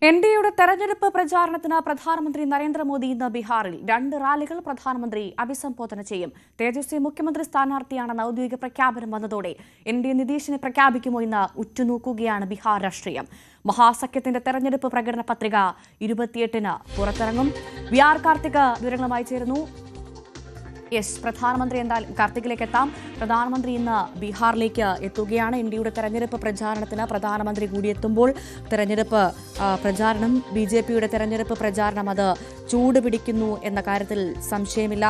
എൻഡിഎയുടെ തെരഞ്ഞെടുപ്പ് പ്രചാരണത്തിന് പ്രധാനമന്ത്രി നരേന്ദ്രമോദി ഇന്ന് ബീഹാറിൽ 2 റാലികൾ പ്രധാനമന്ത്രി അഭിസംബോധന ചെയ്യും. തേജസ്വി മുഖ്യമന്ത്രി സ്ഥാനാർത്ഥിയാണെന്ന ഔദ്യോഗിക പ്രഖ്യാപനം വന്നതോടെ എൻഡിഎ നിതീഷിനെ പ്രഖ്യാപിക്കുമോ എന്ന് ഉറ്റുനോക്കുകയാണ് ബീഹാർ രാഷ്ട്രീയം. മഹാസഖ്യത്തിന്റെ തെരഞ്ഞെടുപ്പ് പ്രകടന പത്രിക 28-ന് പുറത്തിറങ്ങും. വി ആർ കാർത്തിക് വിവരങ്ങളുമായി ചേരുന്നു. പ്രധാനമന്ത്രി എന്തായാലും കാർത്തികിലേക്ക് എത്താം. പ്രധാനമന്ത്രി ഇന്ന് ബീഹാറിലേക്ക് എത്തുകയാണ്. എൻഡിയുടെ തെരഞ്ഞെടുപ്പ് പ്രചാരണത്തിന് പ്രധാനമന്ത്രി കൂടി എത്തുമ്പോൾ തെരഞ്ഞെടുപ്പ് പ്രചാരണം BJPയുടെ തെരഞ്ഞെടുപ്പ് പ്രചാരണം അത് ചൂടുപിടിക്കുന്നു എന്ന കാര്യത്തിൽ സംശയമില്ല.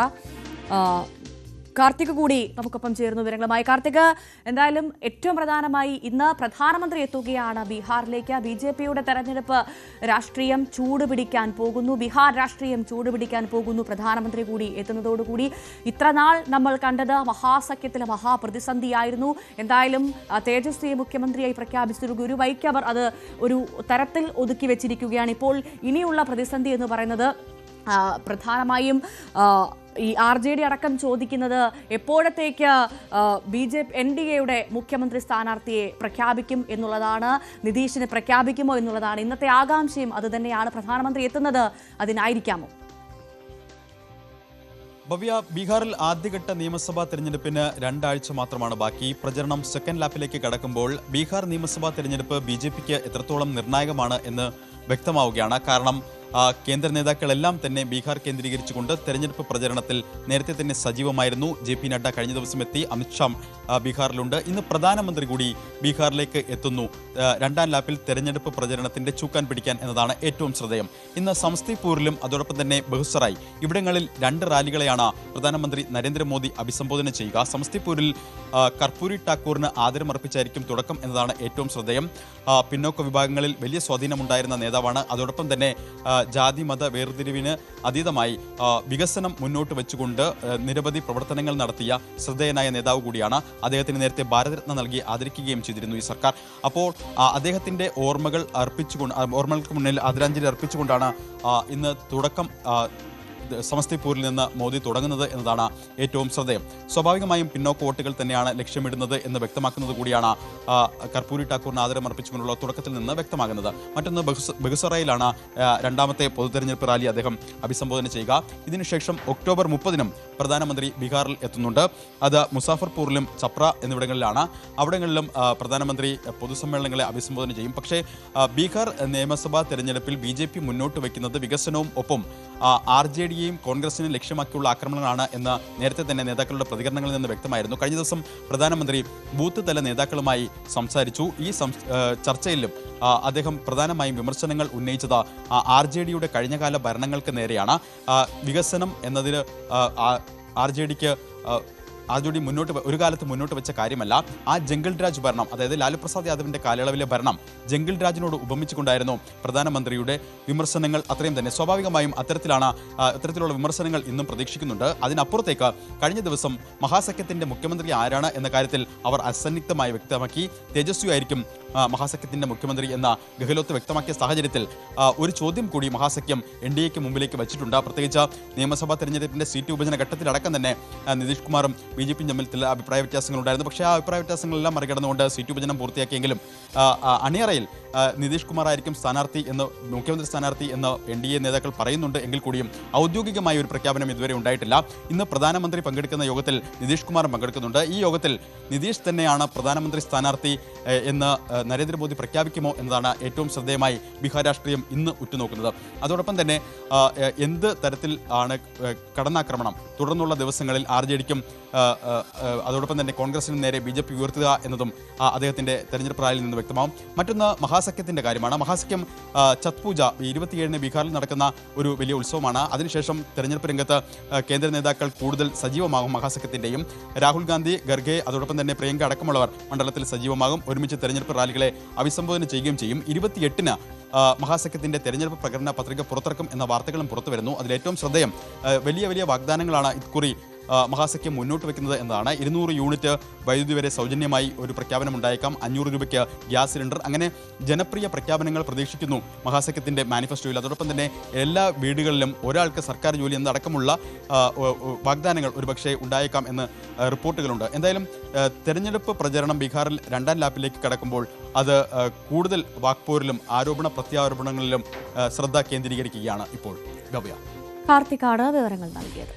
കാർത്തിക് കൂടി നമുക്കൊപ്പം ചേർന്നു വിവരങ്ങളുമായി. കാർത്തിക്, എന്തായാലും ഏറ്റവും പ്രധാനമായി ഇന്ന് പ്രധാനമന്ത്രി എത്തുകയാണ് ബീഹാറിലേക്ക്. BJPയുടെ തെരഞ്ഞെടുപ്പ് രാഷ്ട്രീയം ചൂടുപിടിക്കാൻ പോകുന്നു, ബീഹാർ രാഷ്ട്രീയം ചൂടുപിടിക്കാൻ പോകുന്നു. പ്രധാനമന്ത്രി കൂടി എത്തുന്നതോടുകൂടി ഇത്രനാൾ നമ്മൾ കണ്ടത് മഹാസഖ്യത്തിലെ മഹാപ്രതിസന്ധിയായിരുന്നു. എന്തായാലും തേജസ്വിയെ മുഖ്യമന്ത്രിയായി പ്രഖ്യാപിച്ചൊരു ഗുരുവൈക്ക് അവർ അത് ഒരു തരത്തിൽ ഒതുക്കി വെച്ചിരിക്കുകയാണ്. ഇപ്പോൾ ഇനിയുള്ള പ്രതിസന്ധി എന്ന് പറയുന്നത് പ്രധാനമായും ഈ RJD അടക്കം ചോദിക്കുന്നത് എപ്പോഴത്തേക്ക് NDAയുടെ മുഖ്യമന്ത്രി സ്ഥാനാർത്ഥിയെ പ്രഖ്യാപിക്കും എന്നുള്ളതാണ്, നിതീഷിനെ പ്രഖ്യാപിക്കുമോ എന്നുള്ളതാണ്. ഇന്നത്തെ ആകാംക്ഷയും അതുതന്നെയാണ്. പ്രധാനമന്ത്രി എത്തുന്നത് അതിനായിരിക്കാമോ? ഭവ്യ, ബീഹാറിൽ ആദ്യഘട്ട നിയമസഭാ തെരഞ്ഞെടുപ്പിന് 2 ആഴ്ച മാത്രമാണ് ബാക്കി. പ്രചരണം സെക്കൻഡ് ലാപ്പിലേക്ക് കടക്കുമ്പോൾ ബീഹാർ നിയമസഭാ തെരഞ്ഞെടുപ്പ് BJPക്ക് എത്രത്തോളം നിർണായകമാണ് എന്ന് വ്യക്തമാവുകയാണ്. കാരണം കേന്ദ്ര നേതാക്കളെല്ലാം തന്നെ ബീഹാർ കേന്ദ്രീകരിച്ചുകൊണ്ട് തെരഞ്ഞെടുപ്പ് പ്രചരണത്തിൽ നേരത്തെ തന്നെ സജീവമായിരുന്നു. JP നഡ്ഡ കഴിഞ്ഞ ദിവസം എത്തി, അമിത്ഷാ ബീഹാറിലുണ്ട്. ഇന്ന് പ്രധാനമന്ത്രി കൂടി ബീഹാറിലേക്ക് എത്തുന്നു. 2ാം ലാപ്പിൽ തെരഞ്ഞെടുപ്പ് പ്രചരണത്തിന്റെ ചൂക്കാൻ പിടിക്കാൻ എന്നതാണ് ഏറ്റവും ശ്രദ്ധേയം. ഇന്ന് സമസ്തിപൂരിലും അതോടൊപ്പം തന്നെ ബഹുസറായി ഇവിടങ്ങളിൽ 2 റാലികളെയാണ് പ്രധാനമന്ത്രി നരേന്ദ്രമോദി അഭിസംബോധന ചെയ്യുക. സമസ്തിപൂരിൽ കർപ്പൂരി ഠാക്കൂറിന് ആദരമർപ്പിച്ചായിരിക്കും തുടക്കം എന്നതാണ് ഏറ്റവും ശ്രദ്ധേയം. പിന്നോക്ക വിഭാഗങ്ങളിൽ വലിയ സ്വാധീനമുണ്ടായിരുന്ന നേതാവാണ്. അതോടൊപ്പം തന്നെ ജാതി മത വേർതിരിവിന് അതീതമായി വികസനം മുന്നോട്ട് വെച്ചുകൊണ്ട് നിരവധി പ്രവർത്തനങ്ങൾ നടത്തിയ ശ്രദ്ധേയനായ നേതാവ് കൂടിയാണ്. അദ്ദേഹത്തിന് നേരത്തെ ഭാരതരത്ന നൽകി ആദരിക്കുകയും ചെയ്തിരുന്നു ഈ സർക്കാർ. അപ്പോൾ അദ്ദേഹത്തിന്റെ ഓർമ്മകൾക്ക് മുന്നിൽ ആദരാഞ്ജലി അർപ്പിച്ചുകൊണ്ടാണ് ഇന്ന് തുടക്കം സമസ്തിപൂരിൽ നിന്ന് മോദി തുടങ്ങുന്നത് എന്നതാണ് ഏറ്റവും ശ്രദ്ധേയം. സ്വാഭാവികമായും പിന്നോക്ക വോട്ടുകൾ തന്നെയാണ് ലക്ഷ്യമിടുന്നത് എന്ന് വ്യക്തമാക്കുന്നത് കൂടിയാണ് കർപ്പൂരി ഠാക്കൂറിന് ആദരമർപ്പിച്ചുകൊണ്ടുള്ള തുടക്കത്തിൽ നിന്ന് വ്യക്തമാകുന്നത്. മറ്റൊന്ന് ബഹുസറയിലാണ് 2ാമത്തെ പൊതുതെരഞ്ഞെടുപ്പ് റാലി അദ്ദേഹം അഭിസംബോധന ചെയ്യുക. ഇതിനുശേഷം ഒക്ടോബർ 30-നും പ്രധാനമന്ത്രി ബീഹാറിൽ എത്തുന്നുണ്ട്. അത് മുസാഫർപൂരിലും ചപ്ര എന്നിവിടങ്ങളിലാണ്. അവിടങ്ങളിലും പ്രധാനമന്ത്രി പൊതുസമ്മേളനങ്ങളെ അഭിസംബോധന ചെയ്യും. പക്ഷേ ബീഹാർ നിയമസഭാ തെരഞ്ഞെടുപ്പിൽ BJP മുന്നോട്ട് വയ്ക്കുന്നത് വികസനവും ഒപ്പം RJDയെയും കോൺഗ്രസിനെയും ലക്ഷ്യമാക്കിയുള്ള ആക്രമണങ്ങളാണ് എന്ന് നേരത്തെ തന്നെ നേതാക്കളുടെ പ്രതികരണങ്ങളിൽ നിന്ന് വ്യക്തമായിരുന്നു. കഴിഞ്ഞ ദിവസം പ്രധാനമന്ത്രി ബൂത്ത് തല നേതാക്കളുമായി സംസാരിച്ചു. ഈ ചർച്ചയിലും അദ്ദേഹം പ്രധാനമായും വിമർശനങ്ങൾ ഉന്നയിച്ചത് RJDയുടെ കഴിഞ്ഞകാല ഭരണങ്ങൾക്ക് നേരെയാണ്. വികസനം എന്നതിന് RJD ഒരു കാലത്ത് മുന്നോട്ട് വെച്ച കാര്യമല്ല. ആ ജംഗിൾ രാജ് ഭരണം, അതായത് ലാലു പ്രസാദ് യാദവിന്റെ കാലയളവിലെ ഭരണം ജംഗിൾ രാജിനോട് ഉപമിച്ചുകൊണ്ടായിരുന്നു പ്രധാനമന്ത്രിയുടെ വിമർശനങ്ങൾ. അത്രയും തന്നെ സ്വാഭാവികമായും അത്തരത്തിലുള്ള വിമർശനങ്ങൾ ഇന്നും പ്രതീക്ഷിക്കുന്നുണ്ട്. അതിനപ്പുറത്തേക്ക് കഴിഞ്ഞ ദിവസം മഹാസഖ്യത്തിന്റെ മുഖ്യമന്ത്രി ആരാണ് എന്ന കാര്യത്തിൽ അവർ അസന്നിഗ്ധമായി വ്യക്തമാക്കി. തേജസ്വി ആയിരിക്കും മഹാസഖ്യത്തിന്റെ മുഖ്യമന്ത്രി എന്ന ഗെഹ്ലോത്ത് വ്യക്തമാക്കിയ സാഹചര്യത്തിൽ ഒരു ചോദ്യം കൂടി മഹാസഖ്യം NDAക്ക് മുമ്പിലേക്ക് വച്ചിട്ടുണ്ട്. പ്രത്യേകിച്ച് നിയമസഭാ തെരഞ്ഞെടുപ്പിന്റെ സീറ്റ് വിഭജന ഘട്ടത്തിലടക്കം തന്നെ നിതീഷ് കുമാറും BJPയും തമ്മിൽ ചില അഭിപ്രായ വ്യത്യാസങ്ങളുണ്ടായിരുന്നു. പക്ഷേ ആ അഭിപ്രായ വ്യത്യാസങ്ങളെല്ലാം മറികടന്നുകൊണ്ട് സീറ്റ് വിഭജനം പൂർത്തിയാക്കിയെങ്കിലും അണിയറയിൽ നിതീഷ് കുമാർ ആയിരിക്കും മുഖ്യമന്ത്രി സ്ഥാനാർത്ഥി എന്ന് NDA നേതാക്കൾ പറയുന്നുണ്ട് എങ്കിൽ കൂടിയും ഔദ്യോഗികമായ ഒരു പ്രഖ്യാപനം ഇതുവരെ ഉണ്ടായിട്ടില്ല. ഇന്ന് പ്രധാനമന്ത്രി പങ്കെടുക്കുന്ന യോഗത്തിൽ നിതീഷ് കുമാറും പങ്കെടുക്കുന്നുണ്ട്. ഈ യോഗത്തിൽ നിതീഷ് തന്നെയാണ് പ്രധാനമന്ത്രി സ്ഥാനാർത്ഥി എന്ന് നരേന്ദ്രമോദി പ്രഖ്യാപിക്കുമോ എന്നതാണ് ഏറ്റവും ശ്രദ്ധേയമായി ബീഹാർ രാഷ്ട്രീയം ഇന്ന് ഉറ്റുനോക്കുന്നത്. അതോടൊപ്പം തന്നെ എന്ത് തരത്തിൽ ആണ് കടന്നാക്രമണം തുടർന്നുള്ള ദിവസങ്ങളിൽ RJDക്കും അതോടൊപ്പം തന്നെ കോൺഗ്രസിന് നേരെ BJP ഉയർത്തുക എന്നതും അദ്ദേഹത്തിന്റെ തെരഞ്ഞെടുപ്പ് റാലിയിൽ നിന്ന് വ്യക്തമാവും. മറ്റൊന്ന് മഹാസഖ്യത്തിന്റെ കാര്യമാണ്. മഹാസഖ്യം ഛത് പൂജ 27-ന് ബീഹാറിൽ നടക്കുന്ന ഒരു വലിയ ഉത്സവമാണ്. അതിനുശേഷം തെരഞ്ഞെടുപ്പ് രംഗത്ത് കേന്ദ്ര നേതാക്കൾ കൂടുതൽ സജീവമാകും. മഹാസഖ്യത്തിന്റെയും രാഹുൽ ഗാന്ധി, ഖർഗെ അതോടൊപ്പം തന്നെ പ്രിയങ്ക അടക്കമുള്ളവർ മണ്ഡലത്തിൽ സജീവമാകും. ഒരുമിച്ച് തെരഞ്ഞെടുപ്പ് റാലികളെ അഭിസംബോധന ചെയ്യുകയും ചെയ്യും. 28-ന് മഹാസഖ്യത്തിന്റെ തെരഞ്ഞെടുപ്പ് പ്രകടന പത്രിക പുറത്തിറക്കും എന്ന വാർത്തകളും പുറത്തു വരുന്നു. അതിലേറ്റവും ശ്രദ്ധേയം വലിയ വലിയ വാഗ്ദാനങ്ങളാണ് ഇക്കുറി മഹാസഖ്യം മുന്നോട്ട് വെക്കുന്നത് എന്നതാണ്. 200 യൂണിറ്റ് വൈദ്യുതി വരെ സൗജന്യമായി ഒരു പ്രഖ്യാപനം ഉണ്ടായേക്കാം. 500 രൂപയ്ക്ക് ഗ്യാസ് സിലിണ്ടർ, അങ്ങനെ ജനപ്രിയ പ്രഖ്യാപനങ്ങൾ പ്രതീക്ഷിക്കുന്നു മഹാസഖ്യത്തിന്റെ മാനിഫെസ്റ്റോയിൽ. അതോടൊപ്പം തന്നെ എല്ലാ വീടുകളിലും ഒരാൾക്ക് സർക്കാർ ജോലി എന്നടക്കമുള്ള വാഗ്ദാനങ്ങൾ ഒരുപക്ഷെ ഉണ്ടായേക്കാം എന്ന് റിപ്പോർട്ടുകളുണ്ട്. എന്തായാലും തെരഞ്ഞെടുപ്പ് പ്രചരണം ബീഹാറിൽ രണ്ടാം ലാപ്പിലേക്ക് കടക്കുമ്പോൾ അത് കൂടുതൽ വാക്പോരിലും ആരോപണ പ്രത്യാരോപണങ്ങളിലും ശ്രദ്ധ കേന്ദ്രീകരിക്കുകയാണ് ഇപ്പോൾ. ഗവ്യ കാർത്തികാണ് വിവരങ്ങൾ നൽകിയത്.